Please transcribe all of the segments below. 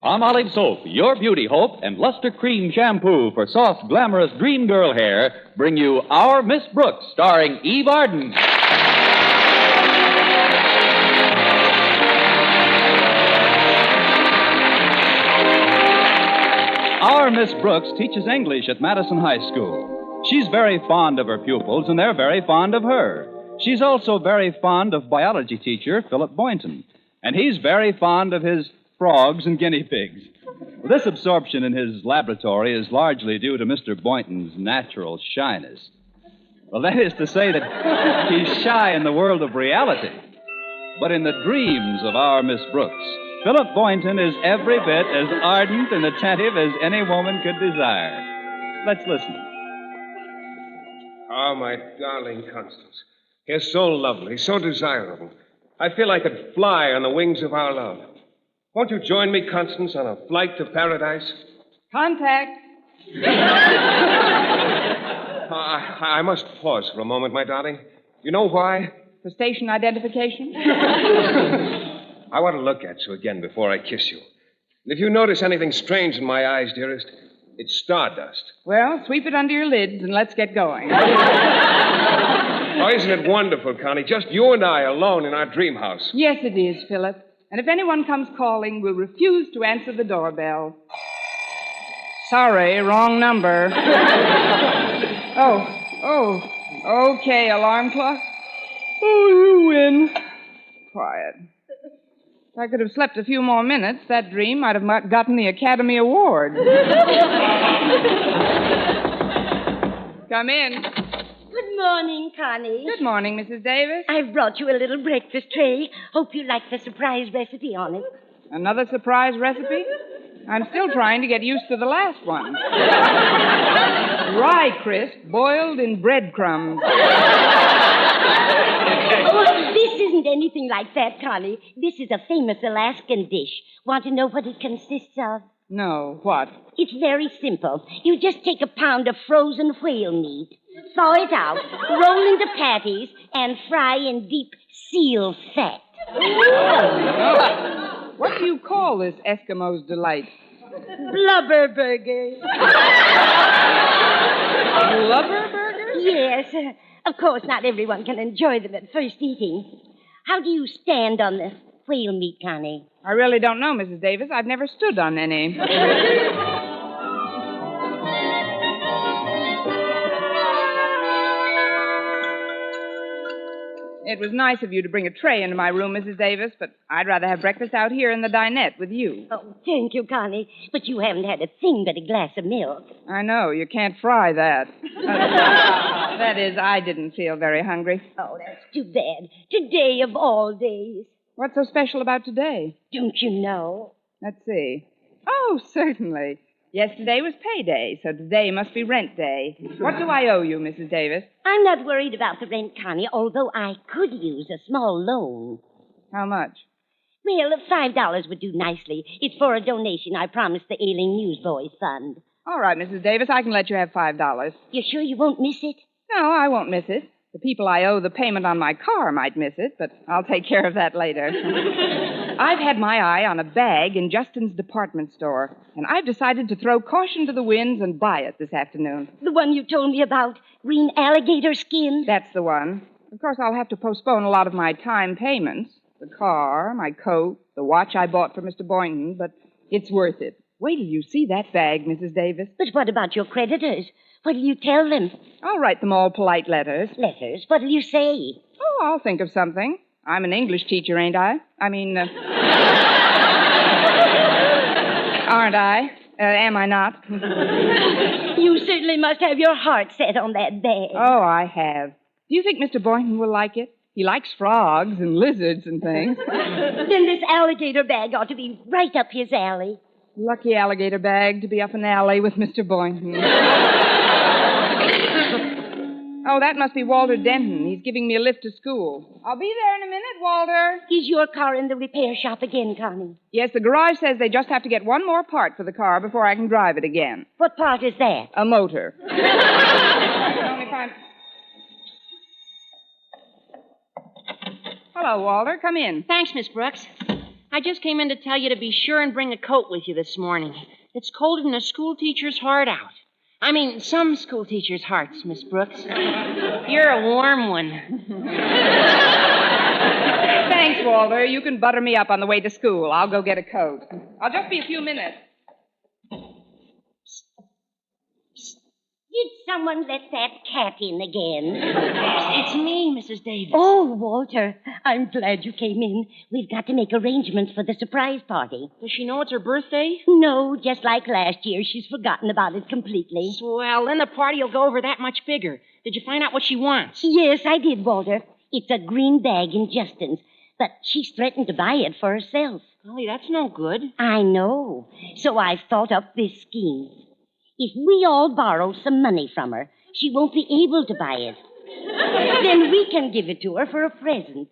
Palmolive Soap, Your Beauty Hope, and Luster Cream Shampoo for soft, glamorous dream girl hair bring you Our Miss Brooks, starring Eve Arden. Our Miss Brooks teaches English at Madison High School. She's very fond of her pupils, and they're very fond of her. She's also very fond of biology teacher Philip Boynton, and he's very fond of his frogs and guinea pigs. This absorption in his laboratory is largely due to Mr. Boynton's natural shyness. Well, that is to say that he's shy in the world of reality. But in the dreams of our Miss Brooks, Philip Boynton is every bit as ardent and attentive as any woman could desire. Let's listen. Oh, my darling Constance. You're so lovely, so desirable. I feel I could fly on the wings of our love. Won't you join me, Constance, on a flight to paradise? Contact. I must pause for a moment, my darling. You know why? For station identification? I want to look at you again before I kiss you. And if you notice anything strange in my eyes, dearest, it's stardust. Well, sweep it under your lids and let's get going. Oh, isn't it wonderful, Connie? Just you and I alone in our dream house. Yes, it is, Philip. And if anyone comes calling, we'll refuse to answer the doorbell. Sorry, wrong number. Okay, alarm clock. Oh, you win. Quiet. If I could have slept a few more minutes, that dream might have gotten the Academy Award. Come in. Good morning, Connie. Good morning, Mrs. Davis. I've brought you a little breakfast tray. Hope you like the surprise recipe on it. Another surprise recipe? I'm still trying to get used to the last one. Rye crisp boiled in breadcrumbs. Oh, this isn't anything like that, Connie. This is a famous Alaskan dish. Want to know what it consists of? No, what? It's very simple. You just take a pound of frozen whale meat, thaw it out, roll into patties, and fry in deep seal fat. Oh. What do you call this Eskimo's delight? Blubber burgers. Blubber burgers? Yes. Of course, not everyone can enjoy them at first eating. How do you stand on the whale meat, Connie? I really don't know, Mrs. Davis. I've never stood on any. It was nice of you to bring a tray into my room, Mrs. Davis, but I'd rather have breakfast out here in the dinette with you. Oh, thank you, Connie. But you haven't had a thing but a glass of milk. I know. You can't fry that. That is, I didn't feel very hungry. Oh, that's too bad. Today of all days. What's so special about today? Don't you know? Let's see. Oh, certainly. Yesterday was payday, so today must be rent day. What do I owe you, Mrs. Davis? I'm not worried about the rent, Connie, although I could use a small loan. How much? Well, $5 would do nicely. It's for a donation I promised the Ailing Newsboys Fund. All right, Mrs. Davis, I can let you have $5. You sure you won't miss it? No, I won't miss it. The people I owe the payment on my car might miss it, but I'll take care of that later. I've had my eye on a bag in Justin's department store, and I've decided to throw caution to the winds and buy it this afternoon. The one you told me about, green alligator skin? That's the one. Of course, I'll have to postpone a lot of my time payments. The car, my coat, the watch I bought for Mr. Boynton, but it's worth it. Wait till you see that bag, Mrs. Davis. But what about your creditors? What'll you tell them? I'll write them all polite letters. Letters? What'll you say? Oh, I'll think of something. I'm an English teacher, ain't I? Aren't I? Am I not? You certainly must have your heart set on that bag. Oh, I have. Do you think Mr. Boynton will like it? He likes frogs and lizards and things. Then this alligator bag ought to be right up his alley. Lucky alligator bag to be up an alley with Mr. Boynton. Oh, that must be Walter Denton. He's giving me a lift to school. I'll be there in a minute, Walter. Is your car in the repair shop again, Connie? Yes, the garage says they just have to get one more part for the car before I can drive it again. What part is that? A motor. Hello, Walter. Come in. Thanks, Miss Brooks. I I just came in to tell you to be sure and bring a coat with you this morning. It's colder than a school teacher's heart out. I mean, some school teachers' hearts, Miss Brooks. You're a warm one. Thanks, Walter. You can butter me up on the way to school. I'll go get a coat. I'll just be a few minutes. Did someone let that cat in again? It's me, Mrs. Davis. Oh, Walter, I'm glad you came in. We've got to make arrangements for the surprise party. Does she know it's her birthday? No, just like last year, she's forgotten about it completely. Well, then the party will go over that much bigger. Did you find out what she wants? Yes, I did, Walter. It's a green bag in Justin's, but she's threatened to buy it for herself. Golly, that's no good. I know. So I've thought up this scheme. If we all borrow some money from her, she won't be able to buy it. Then we can give it to her for a present.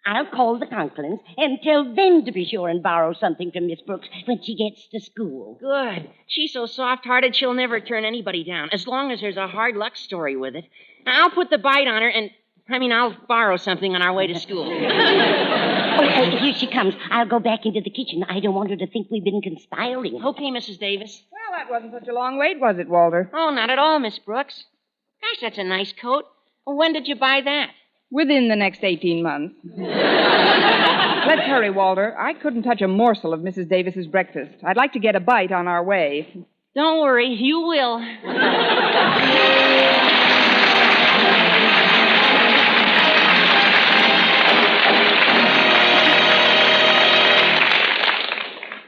I'll call the Conklins and tell them to be sure and borrow something from Miss Brooks when she gets to school. Good. She's so soft-hearted she'll never turn anybody down, as long as there's a hard luck story with it. I'll put the bite on her and... I'll borrow something on our way to school. Here she comes. I'll go back into the kitchen. I don't want her to think we've been conspiring. Okay, Mrs. Davis. Well, that wasn't such a long wait, was it, Walter? Oh, not at all, Miss Brooks. Gosh, that's a nice coat. When did you buy that? Within the next 18 months. Let's hurry, Walter. I couldn't touch a morsel of Mrs. Davis's breakfast. I'd like to get a bite on our way. Don't worry, you will.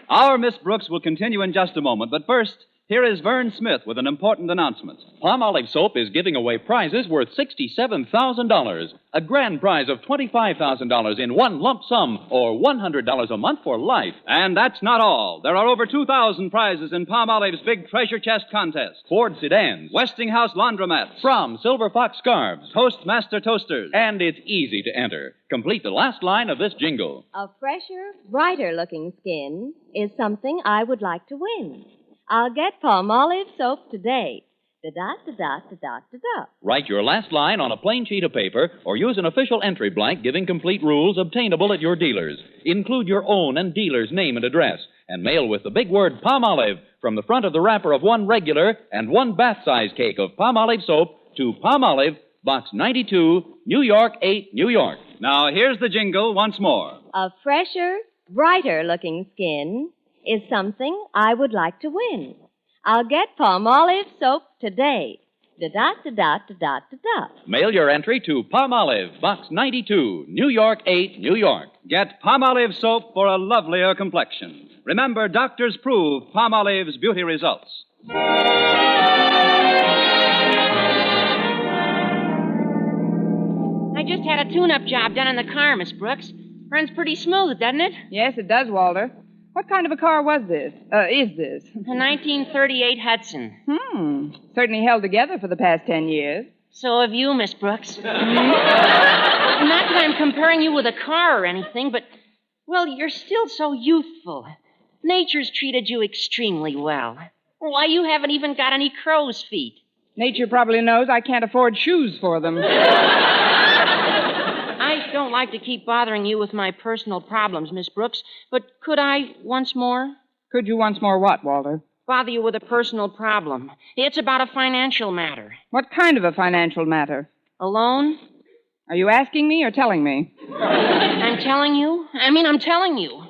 Our Miss Brooks will continue in just a moment, but first, here is Vern Smith with an important announcement. Palmolive Soap is giving away prizes worth $67,000. A grand prize of $25,000 in one lump sum, or $100 a month for life. And that's not all. There are over 2,000 prizes in Palmolive's big treasure chest contest. Ford sedans, Westinghouse laundromats, From Silver Fox scarves, Toastmaster toasters. and it's easy to enter. Complete the last line of this jingle. A fresher, brighter-looking skin is something I would like to win. I'll get Palmolive soap today. Da-da-da-da-da-da-da-da. Write your last line on a plain sheet of paper or use an official entry blank giving complete rules obtainable at your dealers. Include your own and dealer's name and address and mail with the big word Palmolive from the front of the wrapper of one regular and one bath-size cake of Palmolive soap to Palmolive, Box 92, New York 8, New York. Now, here's the jingle once more. A fresher, brighter-looking skin is something I would like to win. I'll get Palmolive soap today. Da-da-da-da-da-da-da. Mail your entry to Palmolive, Box 92, New York 8, New York. Get Palmolive soap for a lovelier complexion. Remember, doctors prove Palmolive's beauty results. I just had a tune-up job done in the car, Miss Brooks. Runs pretty smooth, doesn't it? Yes, it does, Walter. What kind of a car was this? Is this? A 1938 Hudson. Certainly held together for the past 10 years. So have you, Miss Brooks. Not that I'm comparing you with a car or anything, but, well, you're still so youthful. Nature's treated you extremely well. Why, you haven't even got any crow's feet. Nature probably knows I can't afford shoes for them. I don't like to keep bothering you with my personal problems, Miss Brooks, but could I once more? Could you once more what, Walter? Bother you with a personal problem. It's about a financial matter. What kind of a financial matter? A loan? Are you asking me or telling me? I'm telling you. I'm telling you.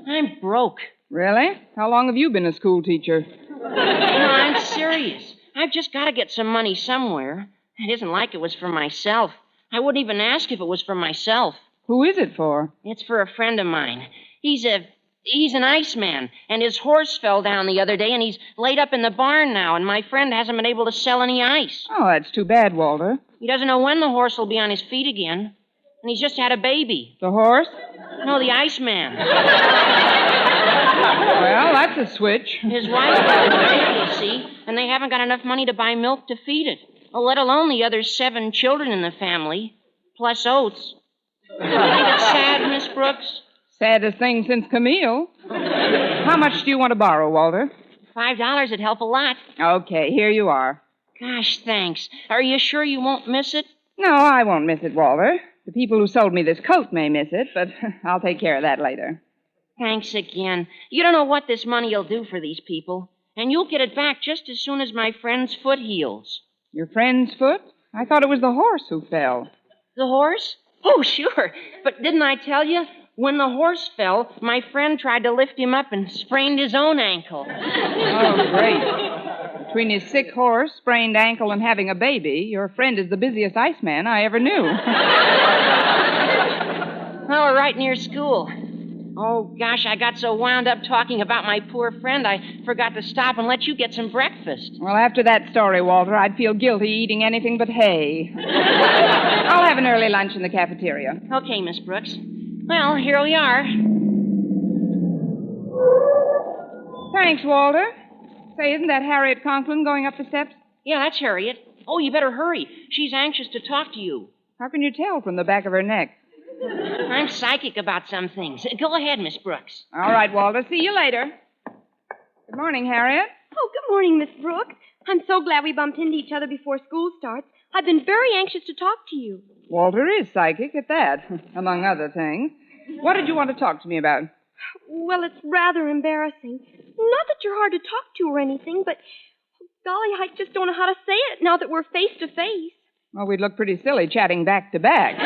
I'm broke. Really? How long have you been a school teacher? No, I'm serious. I've just got to get some money somewhere. It isn't like it was for myself. I wouldn't even ask if it was for myself. Who is it for? It's for a friend of mine. He's an iceman, and his horse fell down the other day, and he's laid up in the barn now, and my friend hasn't been able to sell any ice. Oh, that's too bad, Walter. He doesn't know when the horse will be on his feet again, and he's just had a baby. The horse? No, the Iceman. Well, that's a switch. His wife had a baby, you see, and they haven't got enough money to buy milk to feed it, let alone the other 7 children in the family, plus oats. You think it's sad, Miss Brooks? Saddest thing since Camille. How much do you want to borrow, Walter? $5 would help a lot. Okay, here you are. Gosh, thanks. Are you sure you won't miss it? No, I won't miss it, Walter. The people who sold me this coat may miss it, but I'll take care of that later. Thanks again. You don't know what this money will do for these people. And you'll get it back just as soon as my friend's foot heals. Your friend's foot? I thought it was the horse who fell. The horse? Oh, sure. But didn't I tell you? When the horse fell, my friend tried to lift him up and sprained his own ankle. Oh, great. Between his sick horse, sprained ankle, and having a baby, your friend is the busiest iceman I ever knew. Well, we're right near school. Oh, gosh, I got so wound up talking about my poor friend, I forgot to stop and let you get some breakfast. Well, after that story, Walter, I'd feel guilty eating anything but hay. I'll have an early lunch in the cafeteria. Okay, Miss Brooks. Well, here we are. Thanks, Walter. Say, isn't that Harriet Conklin going up the steps? Yeah, that's Harriet. Oh, you better hurry. She's anxious to talk to you. How can you tell from the back of her neck? I'm psychic about some things. Go ahead, Miss Brooks. All right, Walter. See you later. Good morning, Harriet. Oh, good morning, Miss Brooks. I'm so glad we bumped into each other before school starts. I've been very anxious to talk to you. Walter is psychic at that, among other things. What did you want to talk to me about? Well, it's rather embarrassing. Not that you're hard to talk to or anything, but, golly, I just don't know how to say it now that we're face to face. Well, we'd look pretty silly chatting back to back.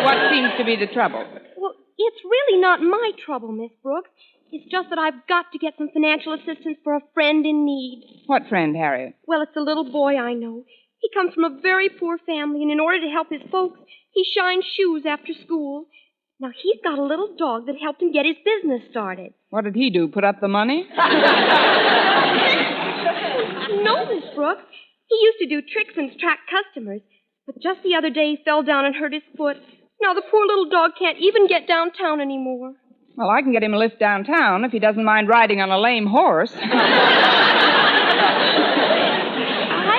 What seems to be the trouble? Well, it's really not my trouble, Miss Brooks. It's just that I've got to get some financial assistance for a friend in need. What friend, Harriet? Well, it's a little boy I know. He comes from a very poor family, and in order to help his folks, he shines shoes after school. Now, he's got a little dog that helped him get his business started. What did he do, put up the money? No, Miss Brooks. He used to do tricks and attract customers. But just the other day, he fell down and hurt his foot. Now the poor little dog can't even get downtown anymore. Well, I can get him a lift downtown if he doesn't mind riding on a lame horse. I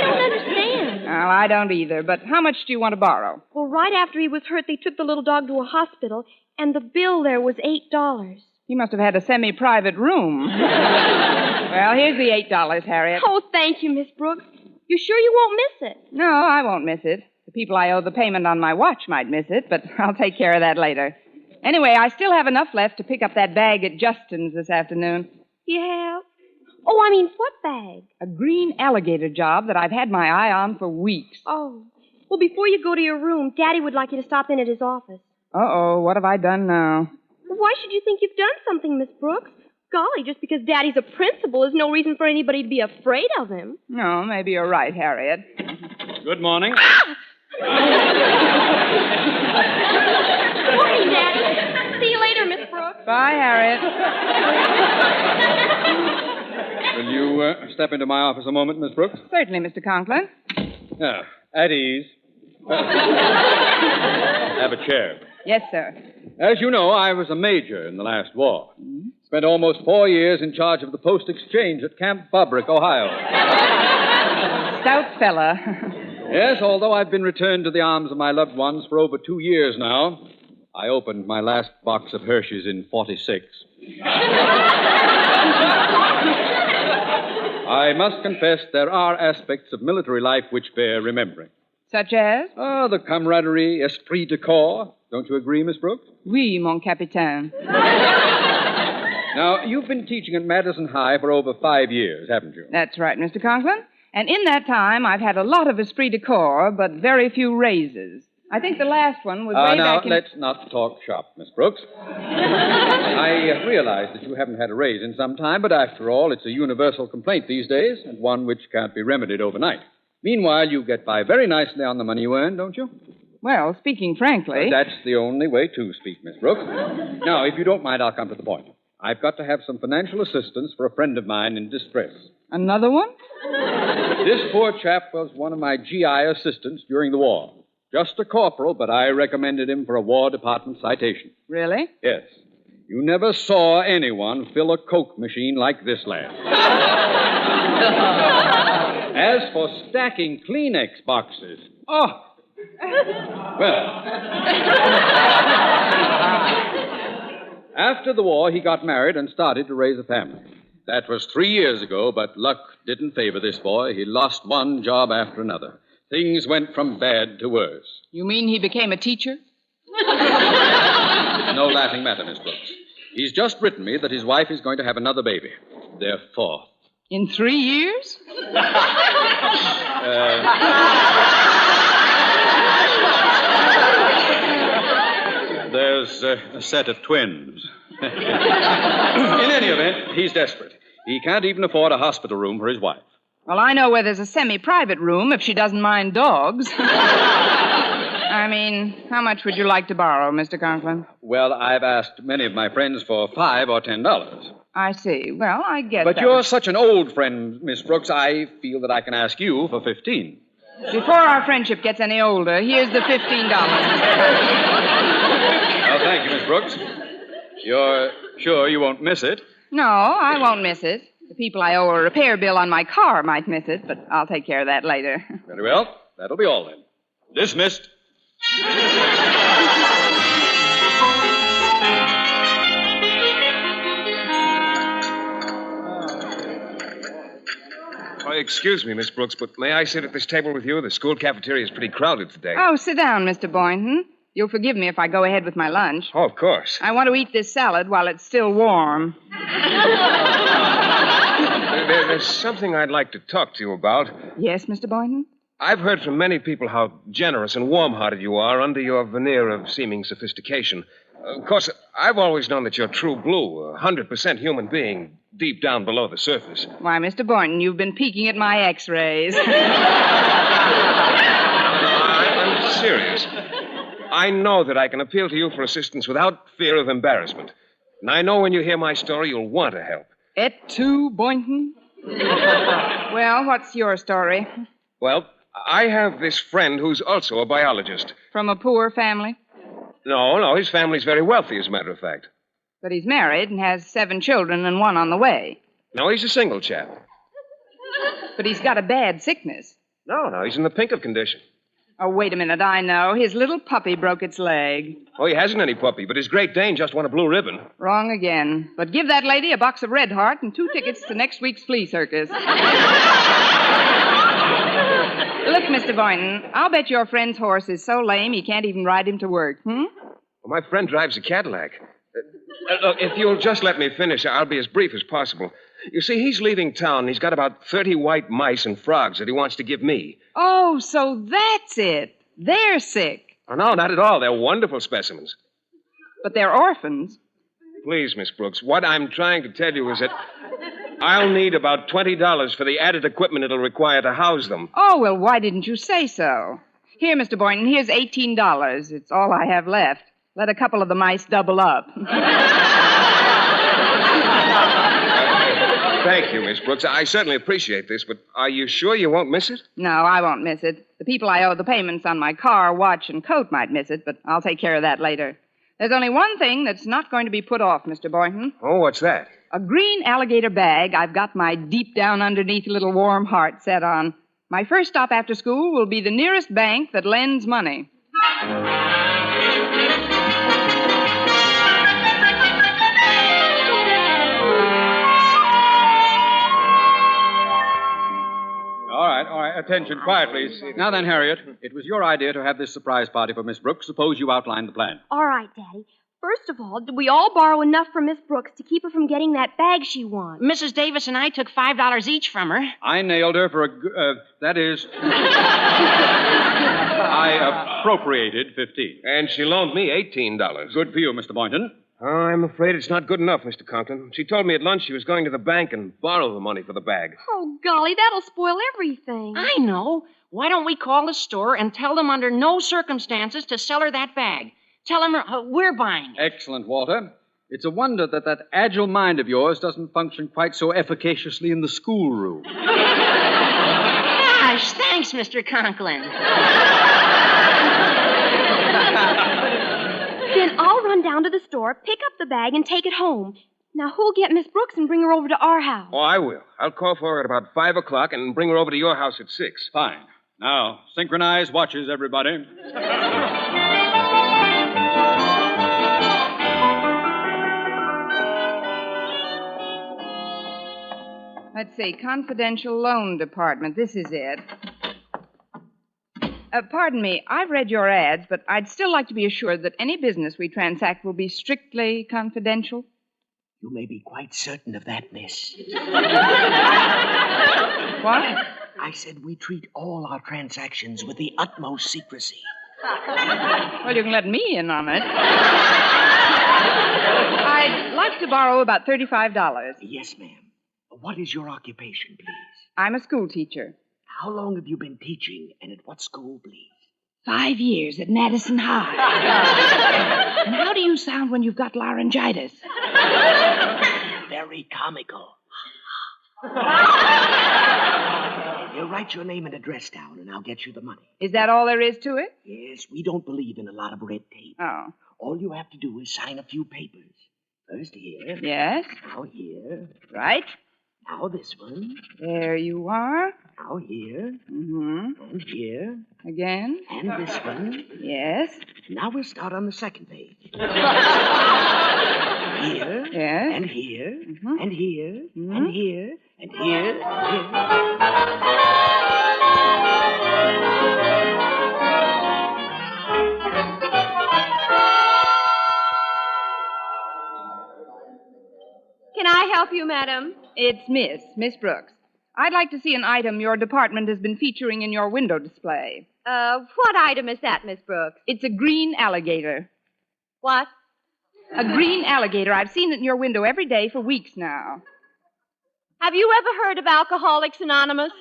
don't understand. Well, I don't either. But how much do you want to borrow? Well, right after he was hurt, they took the little dog to a hospital, and the bill there was $8. He must have had a semi-private room. Well, here's the $8, Harriet. Oh, thank you, Miss Brooks. You sure you won't miss it? No, I won't miss it. The people I owe the payment on my watch might miss it, but I'll take care of that later. Anyway, I still have enough left to pick up that bag at Justin's this afternoon. You have? Oh, I mean, what bag? A green alligator job that I've had my eye on for weeks. Oh. Well, before you go to your room, Daddy would like you to stop in at his office. Uh-oh, what have I done now? Well, why should you think you've done something, Miss Brooks? Golly, just because Daddy's a principal is no reason for anybody to be afraid of him. No, maybe you're right, Harriet. Good morning. Morning, Daddy. See you later, Miss Brooks. Bye, Harriet. Will you step into my office a moment, Miss Brooks? Certainly, Mr. Conklin. Yeah, at ease. Have a chair. Yes, sir. As you know, I was a major in the last war. Spent almost 4 years in charge of the post exchange at Camp Bobrick, Ohio. Stout fella. Yes, although I've been returned to the arms of my loved ones for over 2 years now, I opened my last box of Hershey's in 46. I must confess there are aspects of military life which bear remembering. Such as? Ah, the camaraderie, esprit de corps. Don't you agree, Miss Brooks? Oui, mon capitaine. Now, you've been teaching at Madison High for over 5 years, haven't you? That's right, Mr. Conklin. And in that time, I've had a lot of esprit de corps, but very few raises. I think the last one was way now, back in... let's not talk shop, Miss Brooks. I realize that you haven't had a raise in some time, but after all, it's a universal complaint these days, and one which can't be remedied overnight. Meanwhile, you get by very nicely on the money you earn, don't you? Well, speaking frankly... That's the only way to speak, Miss Brooks. Now, if you don't mind, I'll come to the point. I've got to have some financial assistance for a friend of mine in distress. Another one? This poor chap was one of my GI assistants during the war. Just a corporal, but I recommended him for a War Department citation. Really? Yes. You never saw anyone fill a Coke machine like this lad. As for stacking Kleenex boxes, well. After the war, he got married and started to raise a family. That was 3 years ago, but luck didn't favor this boy. He lost one job after another. Things went from bad to worse. You mean he became a teacher? No laughing matter, Miss Brooks. He's just written me that his wife is going to have another baby. Their fourth. In 3 years? There's a set of twins. In any event, he's desperate. He can't even afford a hospital room for his wife. Well, I know where there's a semi-private room if she doesn't mind dogs. I mean, how much would you like to borrow, Mr. Conklin? Well, I've asked many of my friends for $5 or $10. I see. Well, I guess But that you're would- such an old friend, Miss Brooks, I feel that I can ask you for $15. Before our friendship gets any older, here's the $15. Oh, thank you, Miss Brooks. You're sure you won't miss it? No, I won't miss it. The people I owe a repair bill on my car might miss it, but I'll take care of that later. Very well. That'll be all then. Dismissed. Oh, excuse me, Miss Brooks, but may I sit at this table with you? The school cafeteria is pretty crowded today. Oh, sit down, Mr. Boynton. You'll forgive me if I go ahead with my lunch. Oh, of course. I want to eat this salad while it's still warm. There's something I'd like to talk to you about. Yes, Mr. Boynton? I've heard from many people how generous and warm-hearted you are under your veneer of seeming sophistication. Of course, I've always known that you're true blue, a 100% human being, deep down below the surface. Why, Mr. Boynton, you've been peeking at my x-rays. I'm serious. I know that I can appeal to you for assistance without fear of embarrassment. And I know when you hear my story, you'll want to help. Et tu, Boynton? Well, what's your story? Well, I have this friend who's also a biologist. From a poor family? No, his family's very wealthy, as a matter of fact. But he's married and has 7 children and 1 on the way. No, he's a single chap. But he's got a bad sickness. No, he's in the pink of condition. Oh, wait a minute, I know. His little puppy broke its leg. Oh, he hasn't any puppy, but his Great Dane just won a blue ribbon. Wrong again. But give that lady a box of Red Heart and 2 tickets to next week's flea circus. Look, Mr. Boynton, I'll bet your friend's horse is so lame he can't even ride him to work, Well, my friend drives a Cadillac. Look, if you'll just let me finish, I'll be as brief as possible. You see, he's leaving town, and he's got about 30 white mice and frogs that he wants to give me. Oh, so that's it. They're sick. Oh, no, not at all. They're wonderful specimens. But they're orphans. Please, Miss Brooks, what I'm trying to tell you is that I'll need about $20 for the added equipment it'll require to house them. Oh, well, why didn't you say so? Here, Mr. Boynton, here's $18. It's all I have left. Let a couple of the mice double up. Thank you, Miss Brooks. I certainly appreciate this, but are you sure you won't miss it? No, I won't miss it. The people I owe the payments on my car, watch, and coat might miss it, but I'll take care of that later. There's only one thing that's not going to be put off, Mr. Boynton. Oh, what's that? A green alligator bag I've got my deep down underneath little warm heart set on. My first stop after school will be the nearest bank that lends money. All right. Attention. Quiet, please. Now then, Harriet, it was your idea to have this surprise party for Miss Brooks. Suppose you outline the plan. All right, Daddy. First of all, did we all borrow enough from Miss Brooks to keep her from getting that bag she wants? Mrs. Davis and I took $5 each from her. I nailed her for that is... I appropriated 15. And she loaned me $18. Good for you, Mr. Boynton. Oh, I'm afraid it's not good enough, Mr. Conklin. She told me at lunch she was going to the bank and borrow the money for the bag. Oh, golly, that'll spoil everything. I know. Why don't we call the store and tell them under no circumstances to sell her that bag? Tell them we're buying it. Excellent, Walter. It's a wonder that agile mind of yours doesn't function quite so efficaciously in the schoolroom. Gosh, thanks, Mr. Conklin. Then I'll run down to the store, pick up the bag, and take it home. Now, who'll get Miss Brooks and bring her over to our house? Oh, I will. I'll call for her at about 5 o'clock and bring her over to your house at 6. Fine. Now, synchronize watches, everybody. Let's see, confidential loan department. This is it. Pardon me, I've read your ads, but I'd still like to be assured that any business we transact will be strictly confidential. You may be quite certain of that, miss. What? I said we treat all our transactions with the utmost secrecy. Well, you can let me in on it. I'd like to borrow about $35. Yes, ma'am. What is your occupation, please? I'm a school teacher. How long have you been teaching, and at what school, please? 5 years at Madison High. And how do you sound when you've got laryngitis? Very comical. You write your name and address down, and I'll get you the money. Is that all there is to it? Yes, we don't believe in a lot of red tape. Oh. All you have to do is sign a few papers. First here. Yes? Now here. Right. Now this one. There you are. Now here. Mm-hmm. And here. Again? And this one. Yes. Now we'll start on the second page. Here. Yes. And here. Mm-hmm. And here. Mm-hmm. And here. And here. And here. Can I help you, madam? It's Miss Brooks. I'd like to see an item your department has been featuring in your window display. What item is that, Miss Brooks? It's a green alligator. What? A green alligator. I've seen it in your window every day for weeks now. Have you ever heard of Alcoholics Anonymous?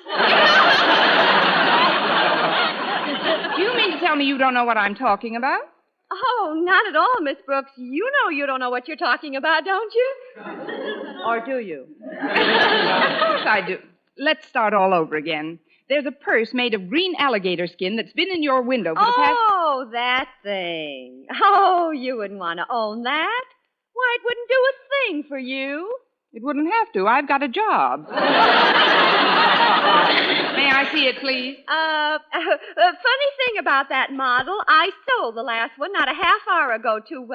Do you mean to tell me you don't know what I'm talking about? Oh, not at all, Miss Brooks. You know you don't know what you're talking about, don't you? Or do you? Of course I do. Let's start all over again. There's a purse made of green alligator skin that's been in your window for the past... Oh, that thing. Oh, you wouldn't want to own that. Why, it wouldn't do a thing for you. It wouldn't have to. I've got a job. May I see it, please? Funny thing about that model, I sold the last one not a half hour ago to,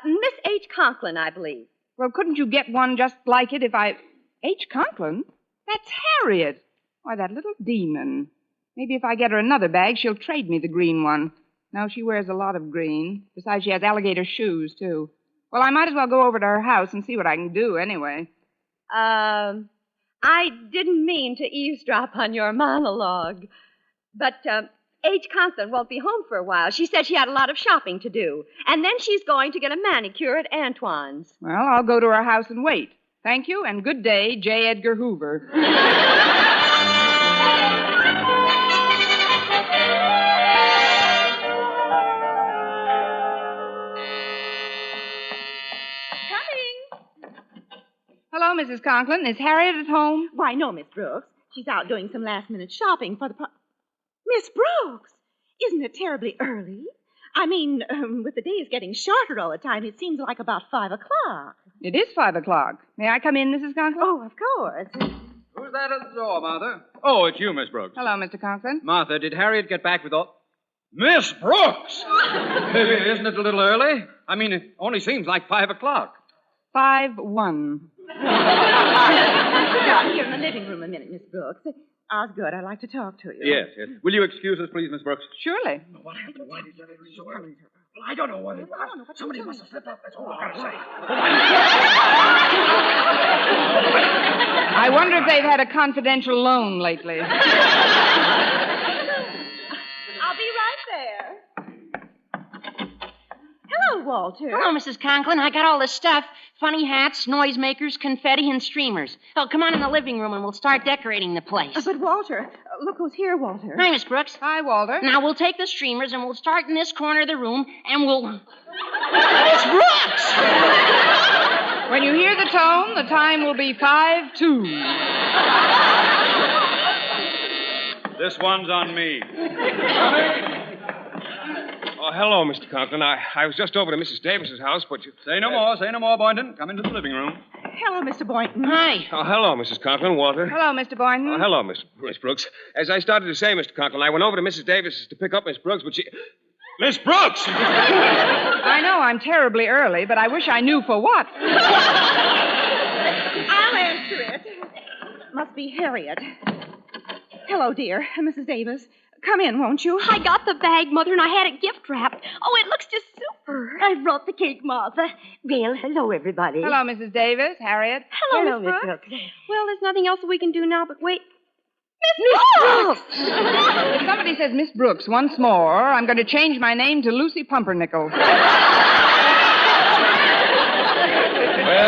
Miss H. Conklin, I believe. Well, couldn't you get one just like it if I... H. Conklin? That's Harriet. Why, that little demon. Maybe if I get her another bag, she'll trade me the green one. No, she wears a lot of green. Besides, she has alligator shoes, too. Well, I might as well go over to her house and see what I can do, anyway. I didn't mean to eavesdrop on your monologue. But, H. Conklin won't be home for a while. She said she had a lot of shopping to do. And then she's going to get a manicure at Antoine's. Well, I'll go to her house and wait. Thank you, and good day, J. Edgar Hoover. Hello, Mrs. Conklin. Is Harriet at home? Why, no, Miss Brooks. She's out doing some last-minute shopping for the... Miss Brooks! Isn't it terribly early? I mean, with the days getting shorter all the time, it seems like about 5 o'clock. It is 5 o'clock. May I come in, Mrs. Conklin? Oh, of course. Who's that at the door, Martha? Oh, it's you, Miss Brooks. Hello, Mr. Conklin. Martha, did Harriet get back with all... Miss Brooks! Isn't it a little early? I mean, it only seems like 5 o'clock. 5-1. Sit down here in the living room a minute, Miss Brooks. Osgood, I'd like to talk to you. Yes, yes. Will you excuse us, please, Miss Brooks? Surely. What happened? Why did that so early? Well, I don't know what it was. Somebody must have slipped up. That's all I've got to say. I wonder if they've had a confidential loan lately. I'll be right there. Hello, Walter. Hello, Mrs. Conklin. I got all this stuff. Funny hats, noisemakers, confetti, and streamers. Oh, come on in the living room and we'll start decorating the place. But, Walter, look who's here, Walter. Hi, Miss Brooks. Hi, Walter. Now, we'll take the streamers and we'll start in this corner of the room and we'll... Miss Brooks! When you hear the tone, the time will be 5-2. This one's on me. Oh, hello, Mr. Conklin. I was just over to Mrs. Davis's house, but you... Say no more, Boynton. Come into the living room. Hello, Mr. Boynton. Hi. Oh, hello, Mrs. Conklin. Walter. Hello, Mr. Boynton. Oh, hello, Miss Brooks. As I started to say, Mr. Conklin, I went over to Mrs. Davis's to pick up Miss Brooks, but she... Miss Brooks! I know I'm terribly early, but I wish I knew for what. I'll answer it. Must be Harriet. Hello, dear. Mrs. Davis. come in, won't you? I got the bag, Mother, and I had it gift wrapped. Oh, it looks just super. I brought the cake, Martha. Well, hello, everybody. Hello, Mrs. Davis, Harriet. Hello, Miss Miss Brooks. Brooks. Well, there's nothing else that we can do now but wait. Miss Brooks! If somebody says Miss Brooks once more, I'm going to change my name to Lucy Pumpernickel. Well,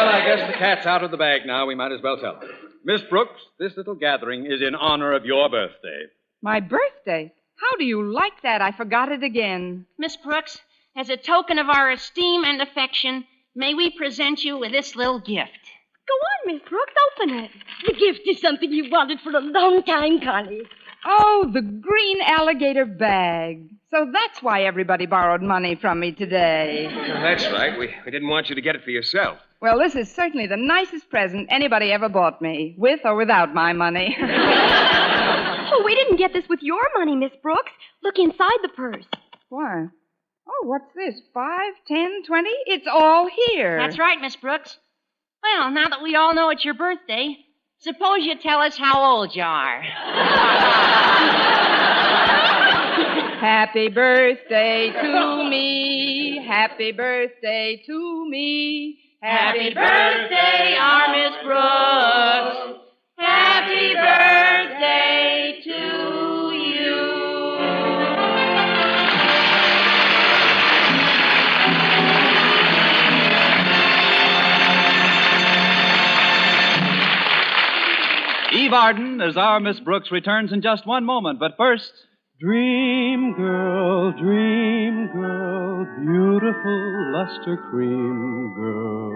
I guess the cat's out of the bag now. We might as well tell her. Miss Brooks, this little gathering is in honor of your birthday. My birthday? How do you like that? I forgot it again. Miss Brooks, as a token of our esteem and affection, may we present you with this little gift. Go on, Miss Brooks. Open it. The gift is something you wanted for a long time, Connie. Oh, the green alligator bag. So that's why everybody borrowed money from me today. That's right. We didn't want you to get it for yourself. Well, this is certainly the nicest present anybody ever bought me, with or without my money. Oh, we didn't get this with your money, Miss Brooks. Look inside the purse. Why? Oh, what's this? 5, 10, 20? It's all here. That's right, Miss Brooks. Well, now that we all know it's your birthday, suppose you tell us how old you are. Happy birthday to me. Happy birthday to me. Happy birthday, our Miss Brooks. Happy birthday to you. Eve Arden as our Miss Brooks returns in just one moment. But first, dream girl, beautiful luster cream girl.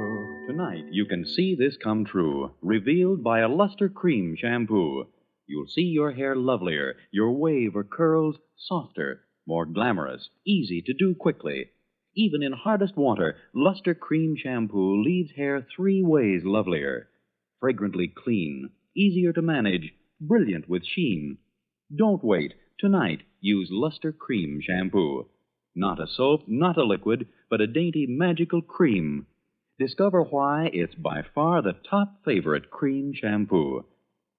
Tonight, you can see this come true, revealed by a luster cream shampoo. You'll see your hair lovelier, your wave or curls softer, more glamorous, easy to do quickly. Even in hardest water, luster cream shampoo leaves hair 3 ways lovelier. Fragrantly clean, easier to manage, brilliant with sheen. Don't wait. Tonight, use Luster Cream Shampoo. Not a soap, not a liquid, but a dainty magical cream. Discover why it's by far the top favorite cream shampoo.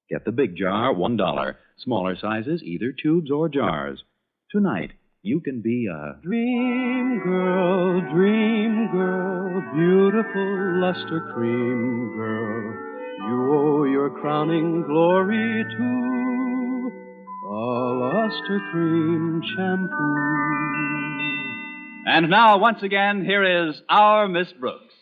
Get the big jar, $1. Smaller sizes, either tubes or jars. Tonight, you can be a dream girl, beautiful luster cream girl. You owe your crowning glory to a luster cream shampoo. And now, once again, here is our Miss Brooks.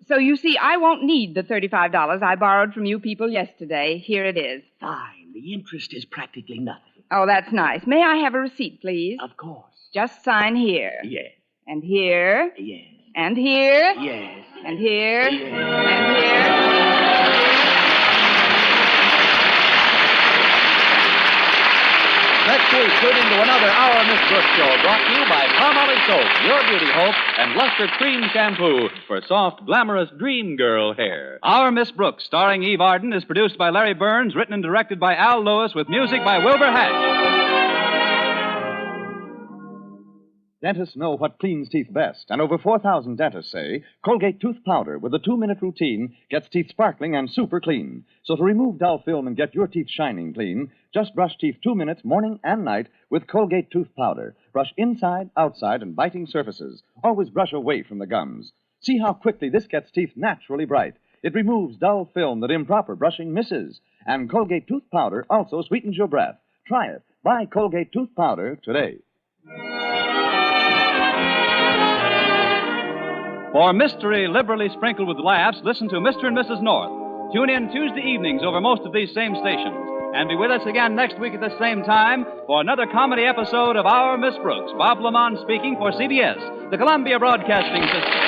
So you see, I won't need the $35 I borrowed from you people yesterday. Here it is. Fine. The interest is practically nothing. Oh, that's nice. May I have a receipt, please? Of course. Just sign here. Yes. And here. Yes. And here. Yes. And here. Yes. And here. Next week, tune into another Our Miss Brooks show brought to you by Palmolive Soap, your beauty hope, and Luster Cream Shampoo for soft, glamorous dream girl hair. Our Miss Brooks, starring Eve Arden, is produced by Larry Burns, written and directed by Al Lewis, with music by Wilbur Hatch. Dentists know what cleans teeth best, and over 4,000 dentists say Colgate tooth powder with a 2-minute routine gets teeth sparkling and super clean. So to remove dull film and get your teeth shining clean, just brush teeth 2 minutes morning and night with Colgate tooth powder. Brush inside, outside, and biting surfaces. Always brush away from the gums. See how quickly this gets teeth naturally bright. It removes dull film that improper brushing misses. And Colgate tooth powder also sweetens your breath. Try it. Buy Colgate tooth powder today. For mystery liberally sprinkled with laughs, listen to Mr. and Mrs. North. Tune in Tuesday evenings over most of these same stations. And be with us again next week at the same time for another comedy episode of Our Miss Brooks. Bob Lamont speaking for CBS, the Columbia Broadcasting System.